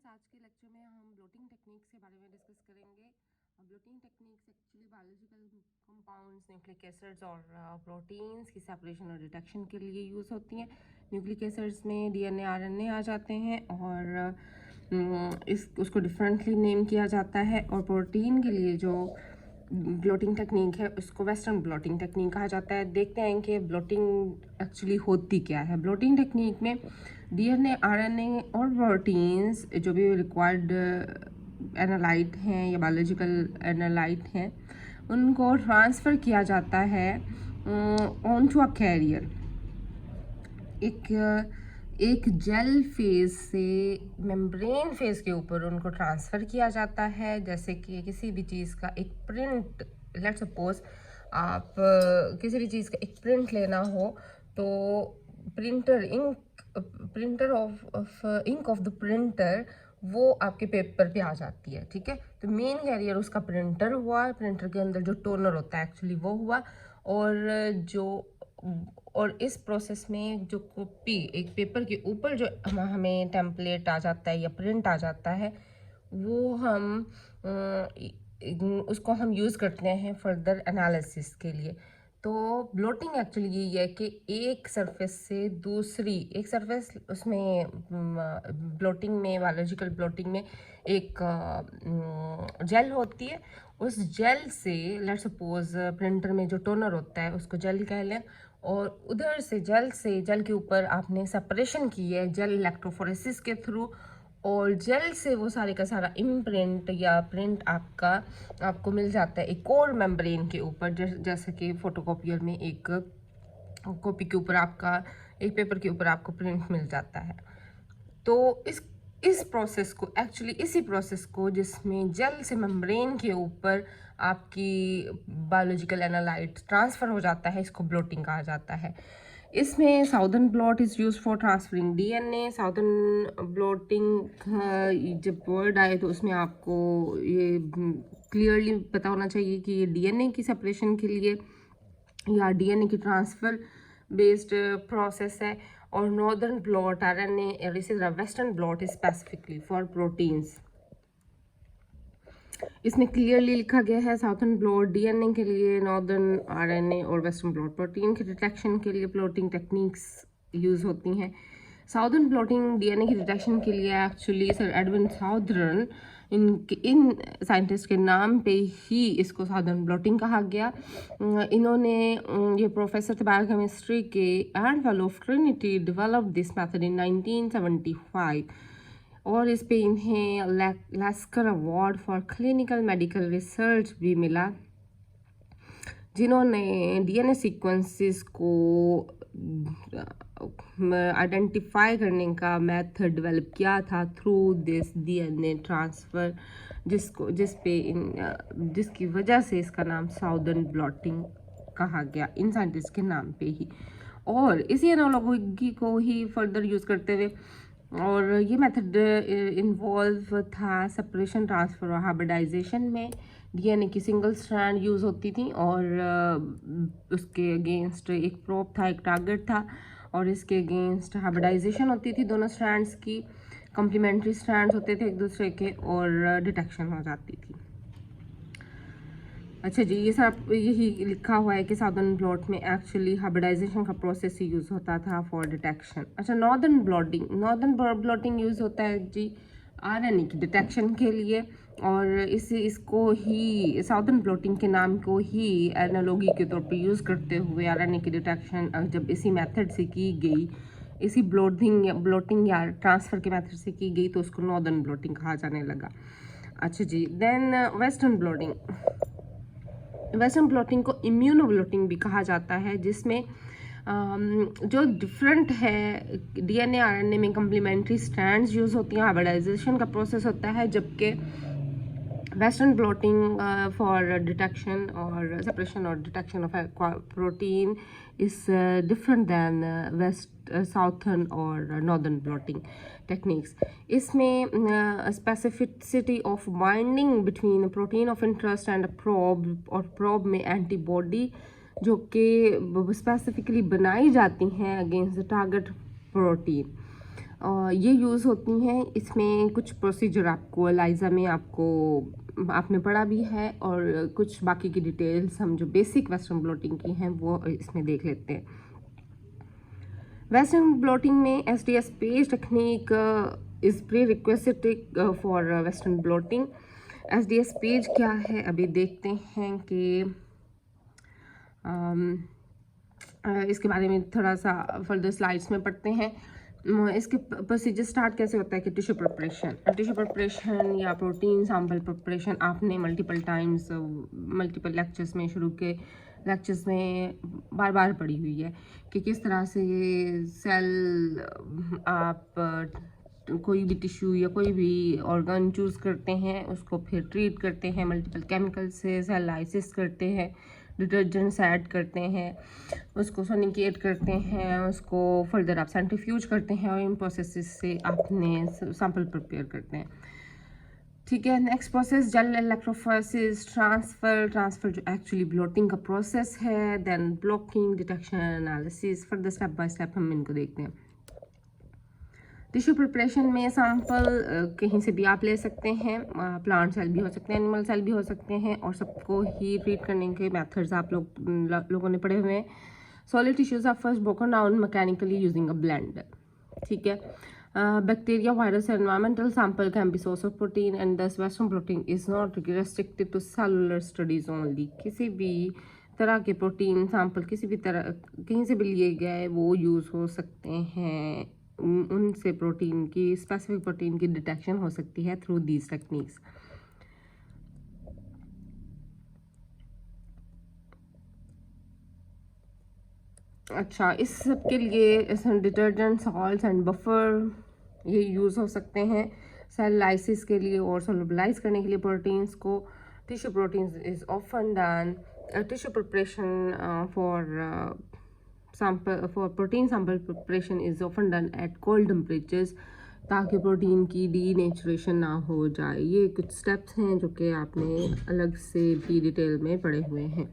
आज के लेक्चर में हम ब्लोटिंग टेक्निक्स के बारे में डिस्कस करेंगे। Blotting techniques actually biological compounds, nucleic acids और प्रोटीन्स की सेपरेशन और डिटेक्शन के लिए यूज़ होती हैं। न्यूक्लिक एसिड्स में डीएनए आरएनए आ जाते हैं और उसको डिफरेंटली नेम किया जाता है। और प्रोटीन के लिए जो ब्लोटिंग टेक्निक है उसको वेस्टर्न ब्लोटिंग टेक्निक कहा जाता है। देखते हैं कि ब्लोटिंग एक्चुअली होती क्या है। ब्लोटिंग टेक्निक में डीएनए आरएनए और प्रोटीन्स जो भी रिक्वायर्ड एनालाइट हैं या बायोलॉजिकल एनालाइट हैं उनको ट्रांसफ़र किया जाता है ऑन टू अ कैरियर। एक जेल फेज से मेम्ब्रेन फेज के ऊपर उनको ट्रांसफ़र किया जाता है। जैसे कि किसी भी चीज़ का एक प्रिंट, लेट्स सपोज आप किसी भी चीज़ का एक प्रिंट लेना हो तो printer of ink of the printer वो आपके पेपर पे आ जाती है। ठीक है, तो मेन कैरियर उसका प्रिंटर हुआ, प्रिंटर के अंदर जो टोनर होता है एक्चुअली वो हुआ। और इस प्रोसेस में जो कॉपी एक पेपर के ऊपर जो हमें टेम्पलेट आ जाता है या प्रिंट आ जाता है वो उसको हम यूज़ करते हैं फर्दर एनालिसिस के लिए। तो ब्लोटिंग एक्चुअली यही है कि एक सरफेस से दूसरी एक सरफेस उसमें ब्लोटिंग में, बायोलॉजिकल ब्लोटिंग में एक जेल होती है। उस जेल से लेट्स सपोज प्रिंटर में जो टोनर होता है उसको जेल कह लें, और उधर से जेल के ऊपर आपने सेपरेशन की है जेल इलेक्ट्रोफोरेसिस के थ्रू, और जेल से वो सारे का सारा इम्प्रिंट या प्रिंट आपको मिल जाता है एक कोर मेम्ब्रेन के ऊपर। जैसे कि फोटोकॉपियर में एक कॉपी के ऊपर आपका एक पेपर के ऊपर आपको प्रिंट मिल जाता है। तो इस प्रोसेस को एक्चुअली इसी प्रोसेस को जिसमें जेल से मेम्ब्रेन के ऊपर आपकी बायोलॉजिकल एनालाइट ट्रांसफ़र हो जाता है, इसको ब्लोटिंग कहा जाता है। इसमें southern blot is use for transferring DNA. Southern blotting जब वर्ड आए तो उसमें आपको ये क्लियरली पता होना चाहिए कि ये डीएनए की सेपरेशन के लिए या डीएनए की ट्रांसफ़र बेस्ड प्रोसेस है। और northern blot RNA, western blot is specifically for proteins. इसमें क्लियरली लिखा गया है साउथर्न ब्लॉट डीएनए के लिए, नॉर्दर्न आरएनए और वेस्टर्न ब्लॉट प्रोटीन के डिटेक्शन के लिए ब्लॉटिंग टेक्निक्स यूज़ होती हैं। साउदर्न ब्लॉटिंग डीएनए की डिटेक्शन के लिए एक्चुअली सर एडविन साउदर्न, इन साइंटिस्ट के नाम पे ही इसको साउदर्न ब्लॉटिंग कहा गया। इन्होंने ये प्रोफेसर थे बायोकेमिस्ट्री के and fellow of Trinity, develop this method in 1975 और इस पे इन्हें Lasker award for clinical medical research भी मिला, जिन्होंने डीएनए सीक्वेंसेस को आइडेंटिफाई करने का मेथड डेवलप किया था थ्रू दिस डीएनए ट्रांसफ़र, जिसकी वजह से इसका नाम साउदर्न ब्लॉटिंग कहा गया इन साइंटिस्ट के नाम पे ही। और इसी एनालॉजी को ही फर्दर यूज़ करते हुए, और ये मेथड इन्वॉल्व था सेपरेशन, ट्रांसफ़र और हाइब्रिडाइजेशन में। डीएनए की सिंगल स्ट्रैंड यूज़ होती थी और उसके अगेंस्ट एक प्रोब था, एक टारगेट था, और इसके अगेंस्ट हाइब्रिडाइजेशन होती थी दोनों स्ट्रैंड्स की, कम्प्लीमेंट्री स्ट्रैंड्स होते थे एक दूसरे के, और डिटेक्शन हो जाती थी। अच्छा जी, ये सब यही लिखा हुआ है कि साउदर्न ब्लॉट में एक्चुअली हाइब्रिडाइजेशन का प्रोसेस ही यूज़ होता था फॉर डिटेक्शन। अच्छा, नॉर्दर्न ब्लॉटिंग यूज़ होता है जी आरएनए की डिटेक्शन के लिए, और इसको ही साउदर्न ब्लॉटिंग के नाम को ही एनालॉजी के तौर पे यूज़ करते हुए आरएनए की डिटेक्शन जब इसी मेथड से की गई, इसी ब्लॉटिंग या ट्रांसफ़र के मेथड से की गई, तो उसको नॉर्दर्न ब्लॉटिंग कहा जाने लगा। अच्छा जी, देन वेस्टर्न ब्लॉटिंग को इम्यूनो ब्लॉटिंग भी कहा जाता है, जिसमें जो डिफरेंट है डीएनए आरएनए में कम्प्लीमेंट्री स्ट्रैंड्स यूज़ होती हैं, हाइब्रिडाइजेशन का प्रोसेस होता है, जबकि वेस्टर्न ब्लॉटिंग फॉर डिटेक्शन और सेपरेशन और detection of protein is different than southern और नॉर्दर्न ब्लॉटिंग टेक्निक्स। इसमें specificity of binding between protein of interest and probe, और प्रोब में एंटीबॉडी जो कि स्पेसिफिकली बनाई जाती हैं अगेंस्ट द टारगेट प्रोटीन। ये यूज़ होती हैं। इसमें कुछ प्रोसीजर आपको एलाइजा में आपने पढ़ा भी है, और कुछ बाकी की डिटेल्स हम जो बेसिक वेस्टर्न ब्लोटिंग की हैं वो इसमें देख लेते हैं। वेस्टर्न ब्लोटिंग में SDS page technique is pre requested for western blotting. SDS page क्या है अभी देखते हैं कि इसके बारे में थोड़ा सा फर्दर स्लाइड्स में पढ़ते हैं। इसके प्रोसीजर स्टार्ट कैसे होता है कि टिश्यू प्रिपरेशन या प्रोटीन सैंपल प्रिपरेशन आपने मल्टीपल टाइम्स मल्टीपल लेक्चर्स में शुरू के लेक्चर्स में बार बार पढ़ी हुई है कि किस तरह से सेल आप कोई भी टिश्यू या कोई भी ऑर्गन चूज़ करते हैं, उसको फिर ट्रीट करते हैं मल्टीपल केमिकल से, सेल लाइसिस करते हैं, डिटर्जेंट्स ऐड करते हैं, उसको सोनिकेट करते हैं, उसको फर्दर आप सेंट्रीफ्यूज करते हैं और इन प्रोसेसेस से आपने सैंपल प्रिपेयर करते हैं। ठीक है, next process gel electrophoresis transfer जो एक्चुअली ब्लोटिंग का प्रोसेस है। Then blocking, detection, analysis. Further step by step हम इनको देखते हैं। टिश्यू प्रिपरेशन में सैंपल कहीं से भी आप ले सकते हैं, प्लांट सेल भी हो सकते हैं, एनिमल सेल भी हो सकते हैं, और सबको ही ट्रीट करने के मेथड्स आप लोगों ने पढ़े हुए हैं। Solid tissues are first broken down mechanically using a blender. ठीक है, bacteria, virus, environmental sample can be source of protein and this western blotting is not restricted to cellular studies only. किसी भी तरह के प्रोटीन सैंपल किसी भी तरह कहीं से भी लिए गए वो यूज़ हो सकते हैं, उनसे प्रोटीन की स्पेसिफिक प्रोटीन की डिटेक्शन हो सकती है थ्रू दीज टेक्निक्स। अच्छा, इस सब के लिए डिटर्जेंट, सॉल्ट्स एंड बफर ये यूज़ हो सकते हैं सेल लाइसिस के लिए और सोलुबलाइज करने के लिए प्रोटीन्स को। Tissue proteins is often done tissue preparation for protein sample preparation is often done at cold temperatures, ताकि प्रोटीन की डीनेचुरेशन ना हो जाए। ये कुछ स्टेप्स हैं जो कि आपने अलग से भी डिटेल में पढ़े हुए हैं।